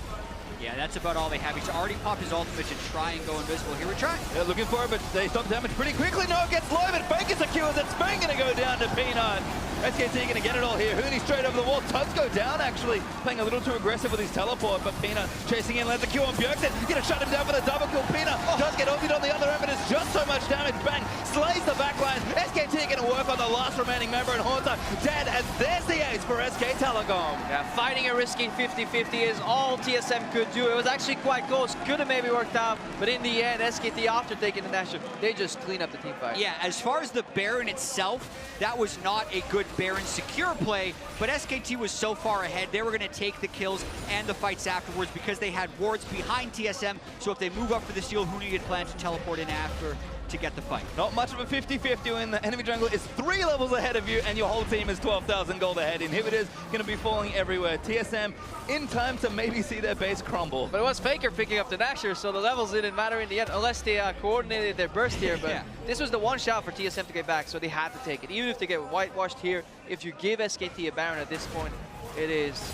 Yeah, that's about all they have. He's already popped his ultimate to try and go invisible. Here we try. They're looking for it, but they stop damage pretty quickly. No, it gets low, but Faker secures it. Spain going to go down to Peanut. SKT going to get it all here. Huni straight over the wall. Tuds go down, actually. Playing a little too aggressive with his teleport, but Peanut chasing in, lands a Q on Bjergsen. Going to shut him down for the double kill. Peanut does get ulted on the other end, but it's just so much damage. Bang slays the backline. SKT going to work on the last remaining member, and Haunter dead, as there's the ace for SK Telecom. Yeah, fighting a risky 50-50 is all TSM could do. It was actually quite close. Could have maybe worked out, but in the end, SKT, after taking the Nash, they just clean up the team fight. Yeah, as far as the Baron itself, that was not a good Baron secure play, but SKT was so far ahead, they were going to take the kills and the fights afterwards because they had wards behind TSM, so if they move up for the steal, Huni had planned to teleport in after to get the fight. Not much of a 50-50 when the enemy jungle is 3 levels ahead of you and your whole team is 12,000 gold ahead. Inhibitors going to be falling everywhere. TSM in time to maybe see their base crumble. But it was Faker picking up the Dasher, so the levels didn't matter in the end, unless they coordinated their burst here. But this was the one shot for TSM to get back, so they had to take it. Even if they get whitewashed here, if you give SKT a Baron at this point, it is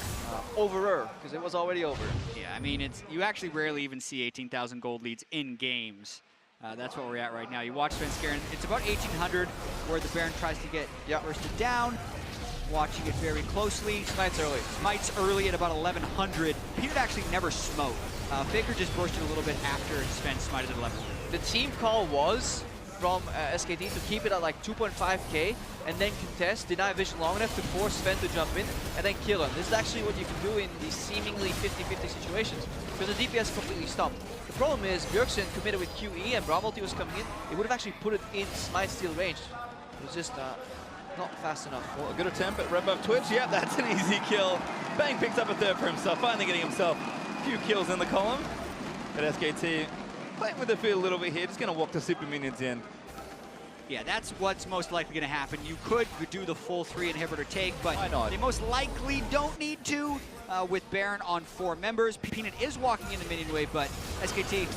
over, because it was already over. Yeah, I mean, you actually rarely even see 18,000 gold leads in games. That's what we're at right now. You watch Sven Scaring. It's about 1,800 where the Baron tries to get bursted down. watching it very closely. Smite's early. Smite's early at about 1100. Peanut actually never smoked. Faker just bursted a little bit after Sven smited at 1100. The team call was from SKT to keep it at like 2.5k and then contest, deny vision long enough to force Sven to jump in and then kill him. This is actually what you can do in these seemingly 50-50 situations because the DPS completely stopped. The problem is Bjergsen committed with QE and Braum ulti was coming in. It would have actually put it in Smite steal range. It was just not fast enough. Well, a good attempt at Red Buff Twitch. Yep, that's an easy kill. Bang picks up a third for himself, finally getting himself a few kills in the column. But SKT playing with the field a little bit here, just going to walk the super minions in. Yeah, that's what's most likely going to happen. You could do the full 3 inhibitor take, but they most likely don't need to with Baron on 4 members. Peanut is walking in the minion wave, but SKT.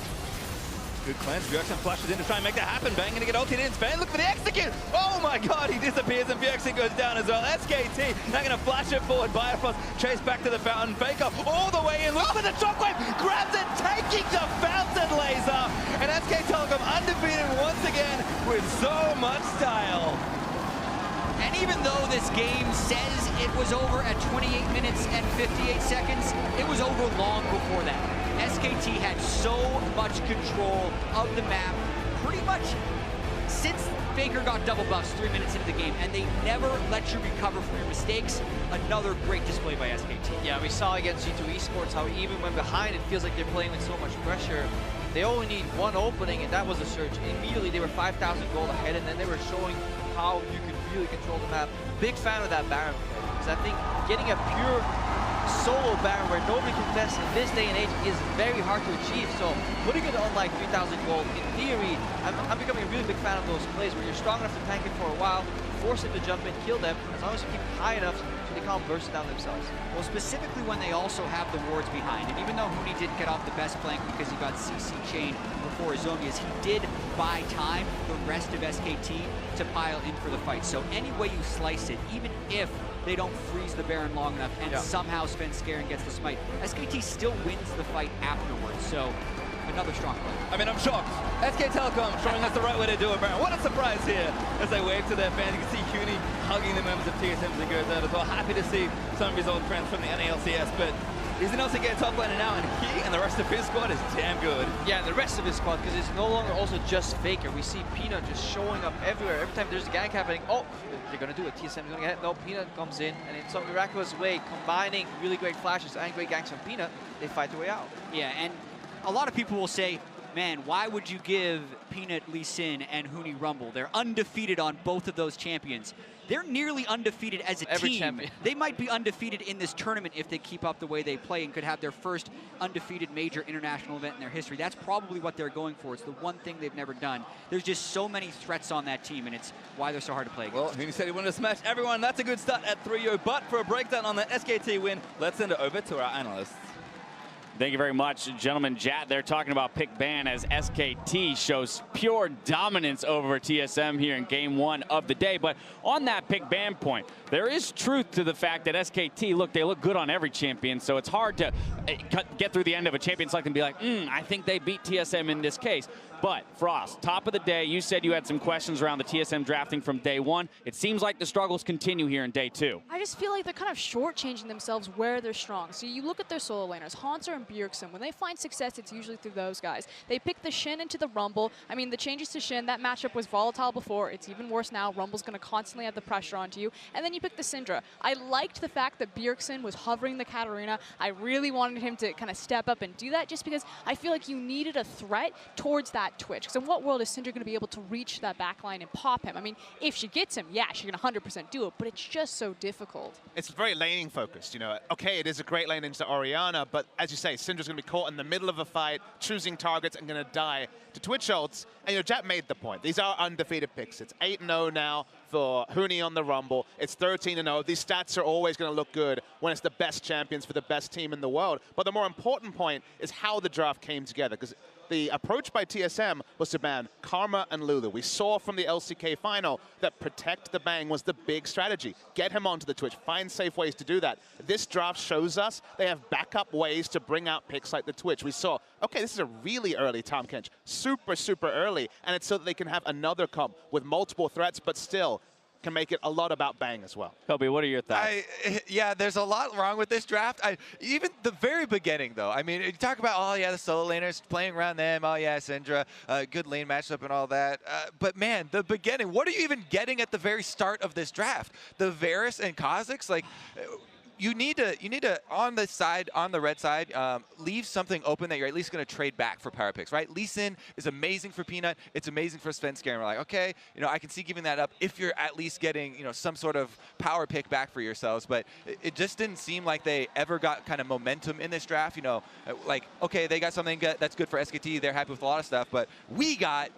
Good cleanse. Bjergsen flashes in to try and make that happen. Bang, gonna get ulted in. Sven, look for the execute. Oh my god, he disappears and Bjergsen goes down as well. SKT, they're gonna flash it forward. Bifrost chase back to the fountain. Faker all the way in. Look for the shockwave. Grabs it, taking the fountain laser. And SK Telecom undefeated once again with so much style. And even though this game says it was over at 28 minutes and 58 seconds, it was over long before that. SKT had so much control of the map pretty much since Faker got double buffs 3 minutes into the game, and they never let you recover from your mistakes. Another great display by SKT. Yeah, we saw against G2 Esports how even when behind, it feels like they're playing with so much pressure. They only need one opening, and that was a surge. Immediately, they were 5,000 gold ahead, and then they were showing how you could really control the map. Big fan of that Baron play, because I think getting a pure solo Baron where nobody contests in this day and age is very hard to achieve. So putting it on like 3,000 gold, in theory, I'm becoming a really big fan of those plays where you're strong enough to tank it for a while, force it to jump in, kill them, as long as you keep it high enough so they can't burst down themselves. Well, specifically when they also have the wards behind. And even though Huni didn't get off the best flank because he got CC chained before his Zombies, he did buy time the rest of SKT to pile in for the fight. So any way you slice it, even if they don't freeze the Baron long enough and somehow Sven Skaren gets the smite, SKT still wins the fight afterwards. So another strong play. I mean, I'm shocked. SK Telecom showing us the right way to do it, Baron. What a surprise here as they wave to their fans. You can see Huni hugging the members of TSM as he goes out as well. Happy to see some of his old friends from the NALCS, but he's an LCK top laner now, and he and the rest of his squad is damn good. Yeah, and the rest of his squad, because it's no longer also just Faker. We see Peanut just showing up everywhere. Every time there's a gank happening, oh, they're going to do it. TSM is going to get hit. No, Peanut comes in, and in some miraculous way, combining really great flashes and great ganks from Peanut, they fight their way out. Yeah, and a lot of people will say, man, why would you give Peanut, Lee Sin, and Huni Rumble? They're undefeated on both of those champions. They're nearly undefeated as a Every team. champion. They might be undefeated in this tournament if they keep up the way they play and could have their first undefeated major international event in their history. That's probably what they're going for. It's the one thing they've never done. There's just so many threats on that team, and it's why they're so hard to play against. Well, Huni said he wanted to smash everyone. That's a good start at 3-0, but for a breakdown on the SKT win, let's send it over to our analysts. Thank you very much, gentlemen. Jat, they're talking about pick ban as SKT shows pure dominance over TSM here in game 1 of the day. But on that pick ban point, there is truth to the fact that SKT, look, they look good on every champion, so it's hard to get through the end of a champion select and be like, I think they beat TSM in this case. But, Frost, top of the day, you said you had some questions around the TSM drafting from day 1. It seems like the struggles continue here in day 2. I just feel like they're kind of shortchanging themselves where they're strong. So you look at their solo laners, Haunter and Bjergsen. When they find success, it's usually through those guys. They pick the Shin into the Rumble. I mean, the changes to Shin, that matchup was volatile before. It's even worse now. Rumble's going to constantly have the pressure onto you. And then you pick the Syndra. I liked the fact that Bjergsen was hovering the Katarina. I really wanted him to kind of step up and do that just because I feel like you needed a threat towards that Twitch. Because in what world is Syndra going to be able to reach that backline and pop him? I mean, if she gets him, yeah, she can 100% do it, but it's just so difficult. It's very laning focused, you know. Okay, it is a great lane into Orianna, but as you say, Syndra's going to be caught in the middle of a fight, choosing targets and going to die to Twitch ults. And, you know, Jat made the point. These are undefeated picks. It's 8-0 now for Huni on the Rumble. It's 13-0. These stats are always going to look good when it's the best champions for the best team in the world. But the more important point is how the draft came together, because the approach by TSM was to ban Karma and Lulu. We saw from the LCK final that protect the Bang was the big strategy. Get him onto the Twitch, find safe ways to do that. This draft shows us they have backup ways to bring out picks like the Twitch. We saw, okay, this is a really early Tahm Kench, super, super early, and it's so that they can have another comp with multiple threats, but still, can make it a lot about Bang as well. Kobe, what are your thoughts? Yeah, there's a lot wrong with this draft. Even the very beginning, though. I mean, you talk about, oh, yeah, the solo laners, playing around them. Oh, yeah, Syndra, good lane matchup and all that. But, man, the beginning, what are you even getting at the very start of this draft? The Varus and Kha'Zix, like... You need to on the red side, leave something open that you're at least going to trade back for power picks, right? Lee Sin is amazing for Peanut. It's amazing for Svenskeren. And we're like, okay, I can see giving that up if you're at least getting, some sort of power pick back for yourselves. But it just didn't seem like they ever got kind of momentum in this draft. Like, okay, they got something that's good for SKT. They're happy with a lot of stuff, but we got.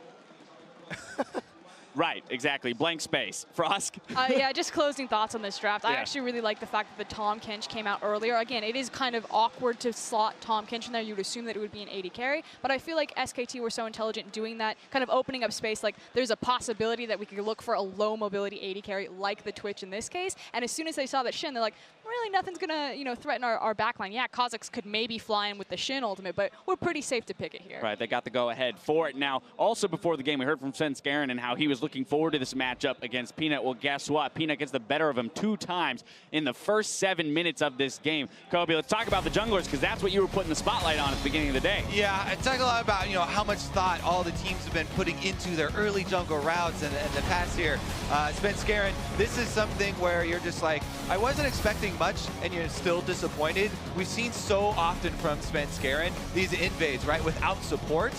Right, exactly. Blank space. Frosk? Yeah, just closing thoughts on this draft. I actually really like the fact that the Tahm Kench came out earlier. Again, it is kind of awkward to slot Tahm Kench in there. You would assume that it would be an AD carry, but I feel like SKT were so intelligent in doing that, kind of opening up space. Like, there's a possibility that we could look for a low mobility AD carry like the Twitch in this case, and as soon as they saw that Shin, they're like, really nothing's gonna, threaten our backline. Yeah, Kha'Zix could maybe fly in with the Shin ultimate, but we're pretty safe to pick it here. Right, they got the go-ahead for it. Now, also before the game, we heard from Svenskeren and how he was looking forward to this matchup against Peanut. Well, guess what? Peanut gets the better of him 2 times in the first 7 minutes of this game. Kobe, let's talk about the junglers, because that's what you were putting the spotlight on at the beginning of the day. Yeah, I talk a lot about, how much thought all the teams have been putting into their early jungle routes and the past year. Svenskeren, this is something where you're just like, I wasn't expecting much, and you're still disappointed. We've seen so often from Svenskeren these invades, right, without support.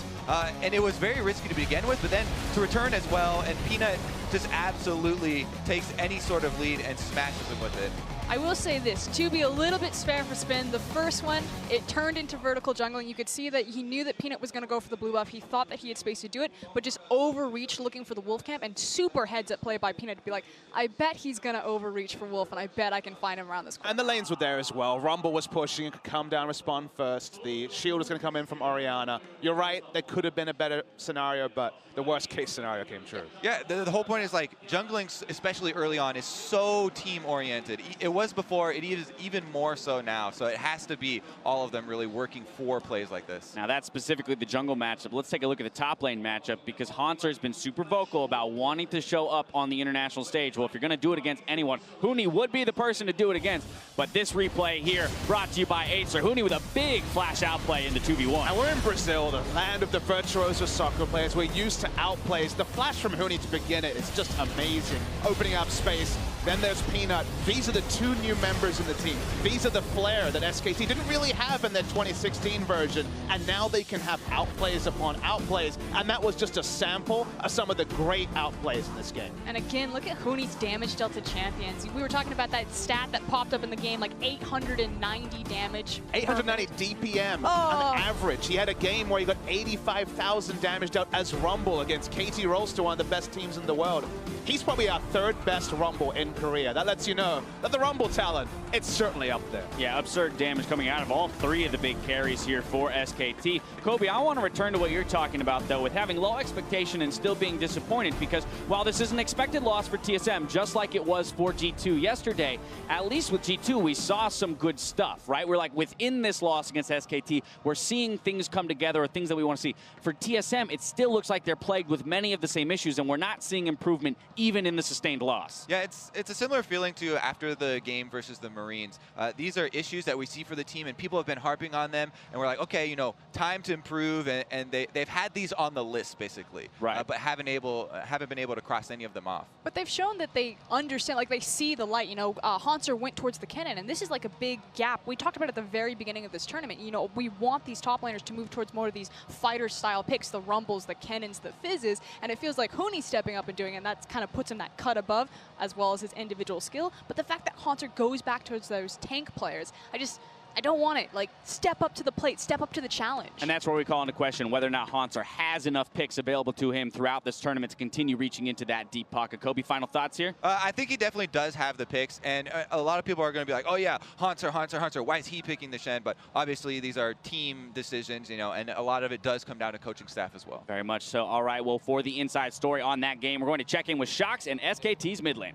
And it was very risky to begin with, but then to return as well, and Peanut just absolutely takes any sort of lead and smashes him with it. I will say this, to be a little bit spare for Spin, the first one, it turned into vertical jungling. You could see that he knew that Peanut was going to go for the blue buff. He thought that he had space to do it, but just overreached looking for the Wolf camp, and super heads-up play by Peanut to be like, I bet he's going to overreach for Wolf, and I bet I can find him around this corner. And the lanes were there as well. Rumble was pushing and could come down, respond first. The shield was going to come in from Orianna. You're right, there could have been a better scenario, but the worst-case scenario came true. Yeah, the whole point is, like, jungling, especially early on, is so team-oriented. It was before, it is even more so now, so it has to be all of them really working for plays like this. Now that's specifically the jungle matchup. Let's take a look at the top lane matchup, because Hansar has been super vocal about wanting to show up on the international stage. Well, if you're going to do it against anyone, Huni would be the person to do it against, but this replay here brought to you by Acer. Huni with a big flash outplay in the 2v1. And we're in Brazil, the land of the virtuoso soccer players. We're used to outplays. The flash from Huni to begin it is just amazing. Opening up space. Then there's Peanut. These are the 2 new members in the team. These are the flair that SKT didn't really have in their 2016 version, and now they can have outplays upon outplays, and that was just a sample of some of the great outplays in this game. And again, look at Huni's damage dealt to champions. We were talking about that stat that popped up in the game, like 890 damage. 890 DPM on average. He had a game where he got 85,000 damage dealt as Rumble against KT Rolster, one of the best teams in the world. He's probably our 3rd best Rumble in Korea. That lets you know that the Rumble talent, it's certainly up there. Yeah, absurd damage coming out of all 3 of the big carries here for SKT. Kobe, I want to return to what you're talking about, though, with having low expectation and still being disappointed, because while this is an expected loss for TSM, just like it was for G2 yesterday, at least with G2, we saw some good stuff, right? We're like, within this loss against SKT, we're seeing things come together, or things that we want to see. For TSM, it still looks like they're plagued with many of the same issues, and we're not seeing improvement even in the sustained loss. Yeah, it's a similar feeling to after the game versus the Marines. These are issues that we see for the team, and people have been harping on them, and we're like, okay, time to improve, and they've had these on the list, basically, right? But haven't been able to cross any of them off. But they've shown that they understand, like they see the light. Hansar went towards the Kennen, and this is like a big gap. We talked about it at the very beginning of this tournament. We want these top laners to move towards more of these fighter-style picks, the Rumbles, the Kennens, the Fizzes, and it feels like Huni's stepping up and doing it, and that kind of puts him that cut above, as well as his individual skill. But the fact that Hansar goes back towards those tank players, I don't want it. Like, step up to the plate, step up to the challenge. And that's where we call into question whether or not Hansar has enough picks available to him throughout this tournament to continue reaching into that deep pocket. Kobe, final thoughts here? I think he definitely does have the picks, and a lot of people are going to be like, oh yeah, Hansar, why is he picking the Shen? But obviously these are team decisions, and a lot of it does come down to coaching staff as well. Very much so. All right, well, for the inside story on that game, we're going to check in with Shox and SKT's mid laner.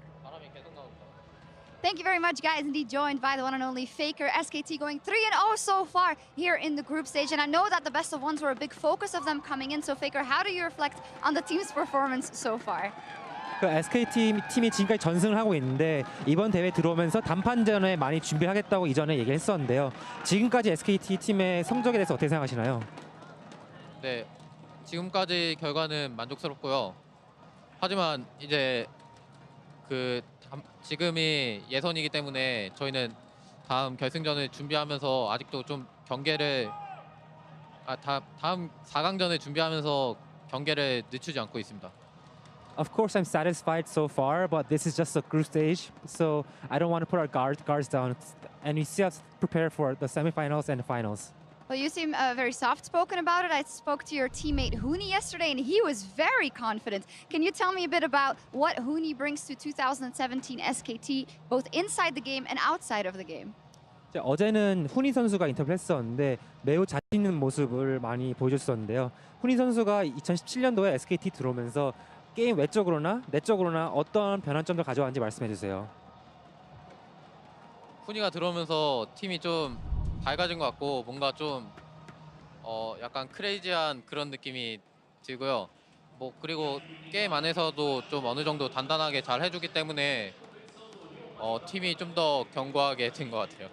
Thank you very much, guys. Indeed, joined by the one and only Faker. SKT going 3-0 so far here in the group stage. And I know that the best of ones were a big focus of them coming in. So, Faker, how do you reflect on the team's performance so far? 그 SKT 팀이 지금까지 전승을 하고 있는데 이번 대회 들어오면서 단판전에 많이 준비하겠다고 이전에 얘기했었는데요. 지금까지 SKT 팀의 성적에 대해서 어떻게 생각하시나요? 네, 지금까지 결과는 만족스럽고요. 하지만 이제 지금이 예선이기 때문에 저희는 다음 결승전을 준비하면서 아직도 좀 경기를 다음 4강전을 준비하면서 경기를 늦추지 않고 있습니다. Of course, I'm satisfied so far, but this is just a group stage, so I don't want to put our guards down. And we still have to prepare for the semifinals and the finals. Well, you seem very soft-spoken about it. I spoke to your teammate Huni yesterday, and he was very confident. Can you tell me a bit about what Huni brings to 2017 SKT, both inside the game and outside of the game? 어제는 훈이 선수가 인터뷰를 했었는데 매우 자신 있는 모습을 많이 보여줬었는데요. 훈이 선수가 2017년도에 SKT 들어오면서 게임 외적으로나 내적으로나 어떤 변환점을 가져왔는지 말씀해 주세요. 훈이가 들어오면서 팀이 좀 밝아진 것 같고 뭔가 좀 약간 크레이지한 그런 느낌이 들고요. 뭐 그리고 게임 안에서도 좀 어느 정도 단단하게 잘 해주기 때문에 팀이 좀 더 견고하게 된 것 같아요.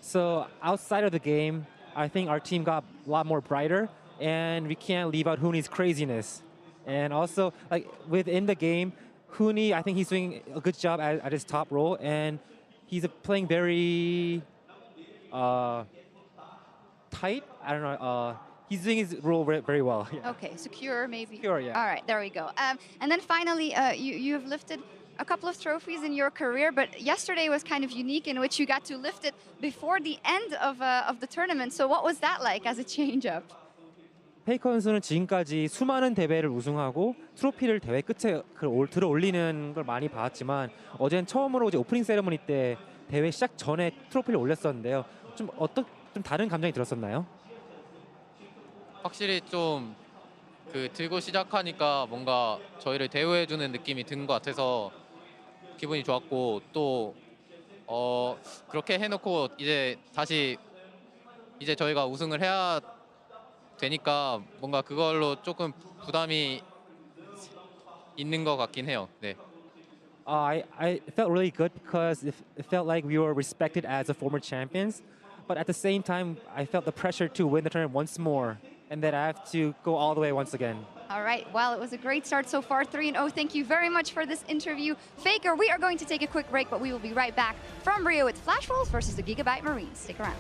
So outside of the game, I think our team got a lot more brighter, and we can't leave out Huni's craziness. And also, like within the game, Huni, I think he's doing a good job at his top role, and he's playing very tight. I don't know. He's doing his role very well. Yeah. Okay, secure maybe. Secure, yeah. All right, there we go. And then finally, you have lifted a couple of trophies in your career, but yesterday was kind of unique in which you got to lift it before the end of the tournament. So what was that like as a change-up? 페이커 선수는 지금까지 수많은 대회를 우승하고 트로피를 대회 끝에 들어 올리는 걸 많이 봤지만 어제는 처음으로 이제 오프닝 세레머니 때 대회 시작 전에 트로피를 올렸었는데요. 좀 다른 감정이 들었었나요? 확실히 좀 들고 시작하니까 뭔가 저희를 대우해주는 느낌이 드는 것 같아서 기분이 좋았고 또 그렇게 해놓고 이제 다시 이제 저희가 우승을 해야 되니까 뭔가 그걸로 조금 부담이 있는 것 같긴 해요. 네. I felt really good because it felt like we were respected as a former champions, but at the same time, I felt the pressure to win the tournament once more, and that I have to go all the way once again. All right, well, it was a great start so far, 3-0. Thank you very much for this interview. Faker, we are going to take a quick break, but we will be right back from Rio with Flash Wolves versus the Gigabyte Marines. Stick around.